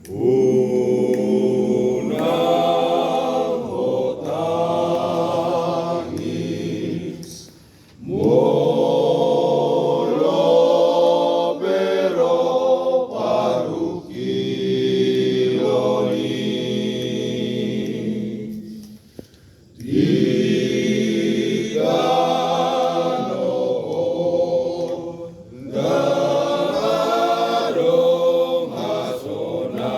Unang hotangis molo pero parukiloni tiga noon darong hasonangani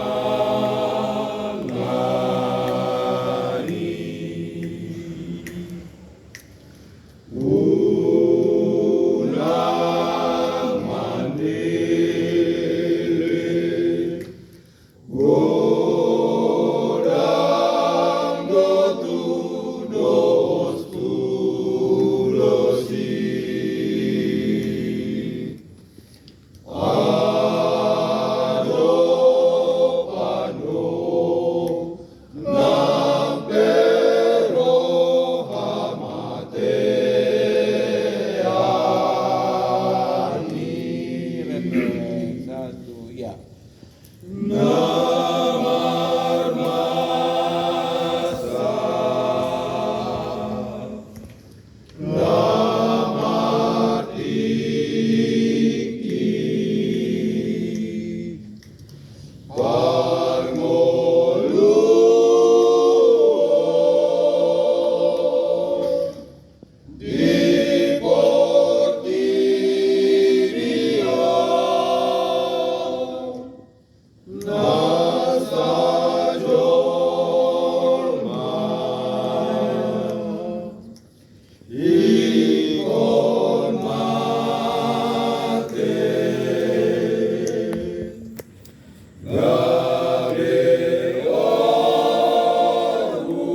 unang mandili godang dotunos tulosi adopano ng pero hamateani Satu, ya. namarmasa namatiki pagmolu di portirio nasa jorma ikon mate gabe orhu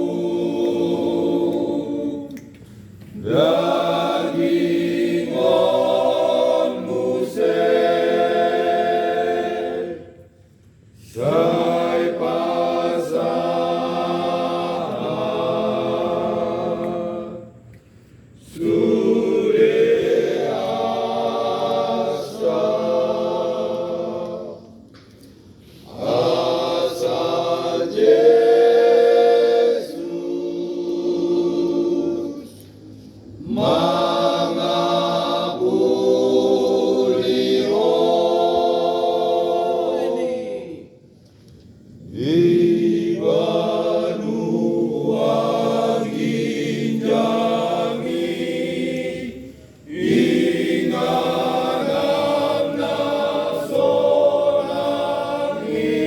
daging onmuse say pasahan sude asa Jesus mga puliho Ibanuang injangi inganam na sonangi